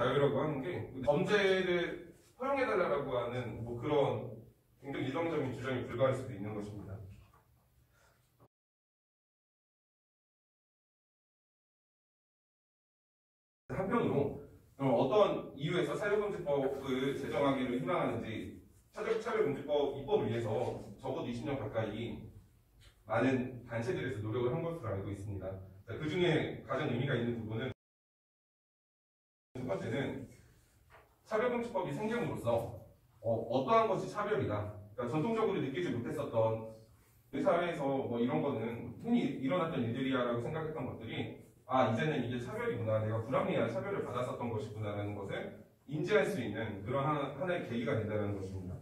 자유라고 하는 게 범죄를 허용해달라고 하는 뭐 그런 굉장히 이성적인 주장이 불가할 수도 있는 것입니다. 한편으로 어떤 이유에서 차별금지법을 제정하기를 희망하는지 차별금지법 입법을 위해서 적어도 20년 가까이 많은 단체들에서 노력을 한 것으로 알고 있습니다. 그 중에 가장 의미가 있는 부분은 첫 번째는 차별금지법이 생김으로써 어떠한 것이 차별이다. 그러니까 전통적으로 느끼지 못했었던 우리 사회에서 뭐 이런 거는 흔히 일어났던 일들이야라고 생각했던 것들이 이제는 이게 차별이구나, 내가 불합리한 차별을 받았었던 것이구나라는 것을 인지할 수 있는 그런 하나의 계기가 된다는 것입니다.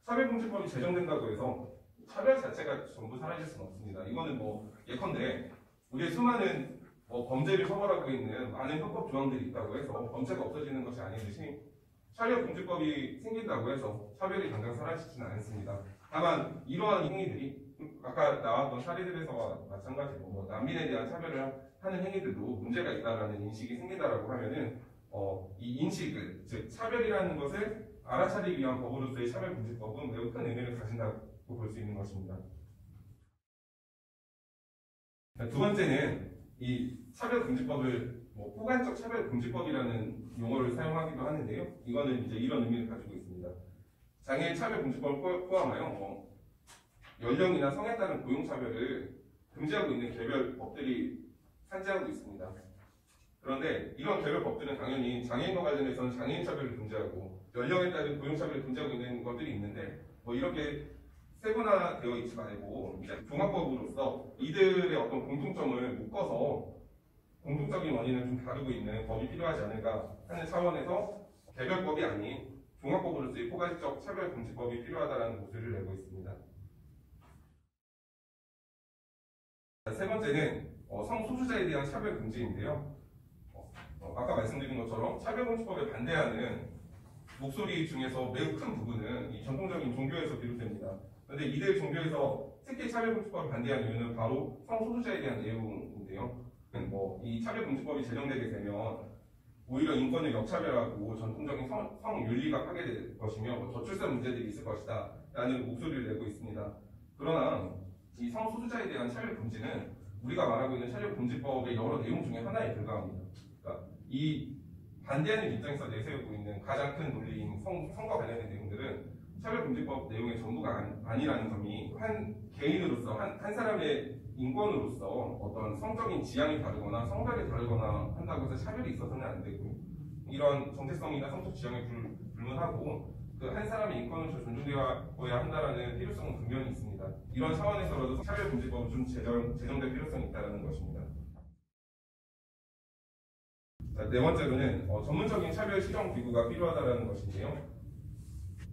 차별금지법이 제정된다고 해서 차별 자체가 전부 사라질 수는 없습니다. 이거는 뭐 예컨대 우리의 수많은 범죄를 처벌하고 있는 많은 형법 조항들이 있다고 해서 범죄가 없어지는 것이 아니듯이 차별금지법이 생긴다고 해서 차별이 당장 사라지지는 않습니다. 다만 이러한 행위들이 아까 나왔던 사례들에서와 마찬가지로 뭐 난민에 대한 차별을 하는 행위들도 문제가 있다라는 인식이 생긴다라고 하면은 이 인식을, 즉 차별이라는 것을 알아차리기 위한 법으로서의 차별금지법은 매우 큰 의미를 가진다고 볼 수 있는 것입니다. 두 번째는 이 차별금지법을 포괄적 차별금지법이라는 용어를 사용하기도 하는데요. 이거는 이제 이런 의미를 가지고 있습니다. 장애인 차별금지법을 포함하여 연령이나 성에 따른 고용차별을 금지하고 있는 개별 법들이 산재하고 있습니다. 그런데 이런 개별 법들은 당연히 장애인과 관련해서는 장애인 차별을 금지하고 연령에 따른 고용차별을 금지하고 있는 것들이 있는데 이렇게 세분화되어 있지 말고 종합법으로서 이들의 어떤 공통점을 묶어서 공통적인 원인을 좀 다루고 있는 법이 필요하지 않을까 하는 차원에서 개별법이 아닌 종합법으로서의 포괄적 차별금지법이 필요하다는 목소리를 내고 있습니다. 세 번째는 성소수자에 대한 차별금지인데요. 아까 말씀드린 것처럼 차별금지법에 반대하는 목소리 중에서 매우 큰 부분은 이 전통적인 종교에서 비롯됩니다. 그런데 이들 종교에서 특히 차별금지법을 반대한 이유는 바로 성소수자에 대한 내용인데요. 이 차별금지법이 제정되게 되면 오히려 인권을 역차별하고 전통적인 성윤리가 파괴될 것이며 저출산 문제들이 있을 것이다 라는 목소리를 내고 있습니다. 그러나 이 성소수자에 대한 차별금지는 우리가 말하고 있는 차별금지법의 여러 내용 중에 하나에 불과합니다. 그러니까 이 반대하는 입장에서 내세우고 있는 가장 큰 논리인 성과 관련된 내용들은 차별금지법 내용의 전부가 아니라는 점이 한 개인으로서 한 사람의 인권으로서 어떤 성적인 지향이 다르거나 성별이 다르거나 한다고 해서 차별이 있어서는 안 되고 이런 정체성이나 성적 지향에 불문하고 그 한 사람의 인권으로서 존중되어야 한다는 필요성은 분명히 있습니다. 이런 차원에서라도 차별금지법은 좀 제정될 필요성이 있다는 것입니다. 네 번째로는 전문적인 차별 실형 기구가 필요하다는 것인데요.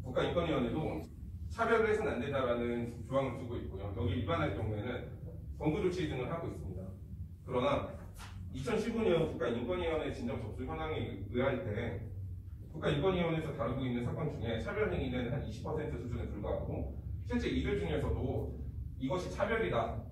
국가인권위원회도 차별을 해서는 안 된다라는 조항을 두고 있고요. 여기 위반할 경우에는 권고 조치 등을 하고 있습니다. 그러나 2015년 국가인권위원회 진정 접수 현황에 의할 때 국가인권위원회에서 다루고 있는 사건 중에 차별 행위는 한 20% 수준에 불과하고 실제 이들 중에서도 이것이 차별이다,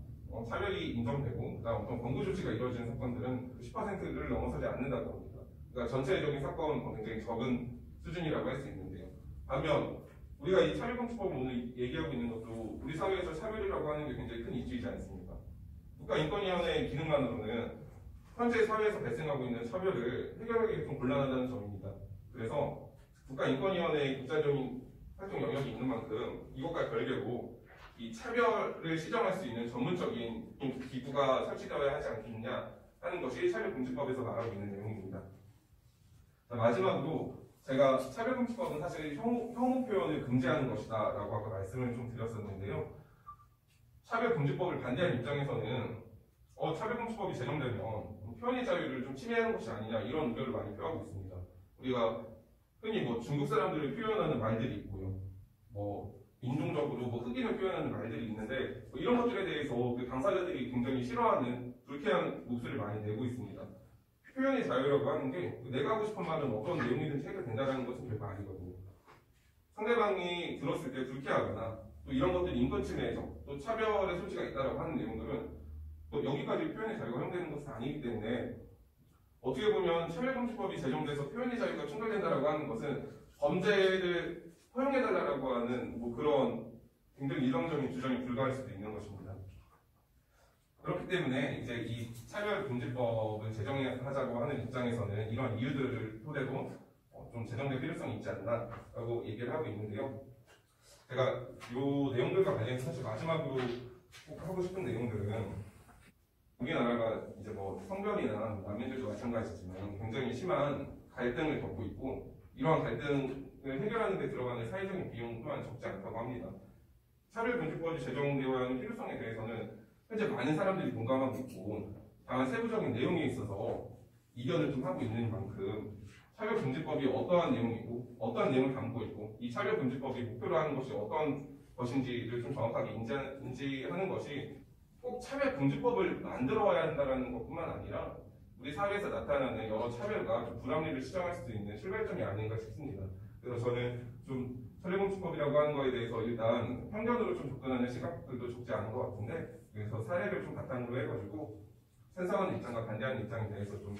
차별이 인정되고 그다음 어떤 권고 조치가 이루어지는 사건들은 10%를 넘어서지 않는다고 합니다. 그러니까 전체적인 사건은 굉장히 적은 수준이라고 할 수 있는데요. 반면 우리가 이 차별금지법을 오늘 얘기하고 있는 것도 우리 사회에서 차별이라고 하는 게 굉장히 큰 이슈이지 않습니까? 국가인권위원회의 기능만으로는 현재 사회에서 발생하고 있는 차별을 해결하기 좀 곤란하다는 점입니다. 그래서 국가인권위원회의 국제적인 활동 영역이 있는 만큼 이것과 별개로 이 차별을 시정할 수 있는 전문적인 기구가 설치되어야 하지 않겠느냐 하는 것이 차별금지법에서 말하고 있는 내용입니다. 자, 마지막으로 제가 차별금지법은 사실 혐오 표현을 금지하는 것이다 라고 아까 말씀을 좀 드렸었는데요. 차별금지법을 반대하는 입장에서는 차별금지법이 제정되면 표현의 자유를 좀 침해하는 것이 아니냐 이런 우려를 많이 표하고 있습니다. 우리가 흔히 중국 사람들을 표현하는 말들이 있고요. 인종적으로 흑인을 표현하는 말들이 있는데 이런 것들에 대해서 그 당사자들이 굉장히 싫어하는 불쾌한 목소리를 많이 내고 있습니다. 표현의 자유라고 하는 게 내가 하고 싶은 말은 어떤 내용이든지 해결된다는 것은 결코 아니거든요. 상대방이 들었을 때 불쾌하거나 또 이런 것들이 인권 침해에서 또 차별의 소지가 있다고 하는 내용들은 또 여기까지 표현의 자유가 허용되는 것은 아니기 때문에 어떻게 보면 차별금지법이 제정돼서 표현의 자유가 충돌된다라고 하는 것은 범죄를 허용해달라고 하는 뭐 그런 굉장히 이성적인 주장이 불가할 수도 있는 것입니다. 그렇기 때문에 이제 이 차별금지법을 제정하자고 하는 입장에서는 이런 이유들을 토대로 좀 제정될 필요성이 있지 않나라고 얘기를 하고 있는데요. 제가 이 내용들과 관련해서 사실 마지막으로 꼭 하고 싶은 내용들은 우리나라가 이제 뭐 성별이나 남녀들도 마찬가지지만 굉장히 심한 갈등을 겪고 있고 이러한 갈등을 해결하는 데 들어가는 사회적인 비용 또한 적지 않다고 합니다. 차별금지법이 제정되어야 하는 필요성에 대해서는 현재 많은 사람들이 공감하고 있고 다만 세부적인 내용에 있어서 이견을 좀 하고 있는 만큼 차별금지법이 어떠한 내용이고 어떠한 내용을 담고 있고 이 차별금지법이 목표로 하는 것이 어떤 것인지를 좀 정확하게 인지하는 것이 꼭 차별금지법을 만들어야 한다는 것뿐만 아니라 우리 사회에서 나타나는 여러 차별과 좀 불합리를 시정할 수 있는 출발점이 아닌가 싶습니다. 그래서 저는 좀 차별금지법이라고 하는 거에 대해서 일단 편견으로 좀 접근하는 시각들도 적지 않은 것 같은데 그래서 사례를 좀 바탕으로 해가지고 찬성하는 입장과 반대하는 입장에 대해서 좀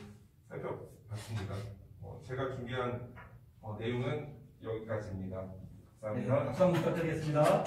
살펴봤습니다. 제가 준비한 내용은 여기까지입니다. 감사합니다. 네, 박수 한번 부탁드리겠습니다.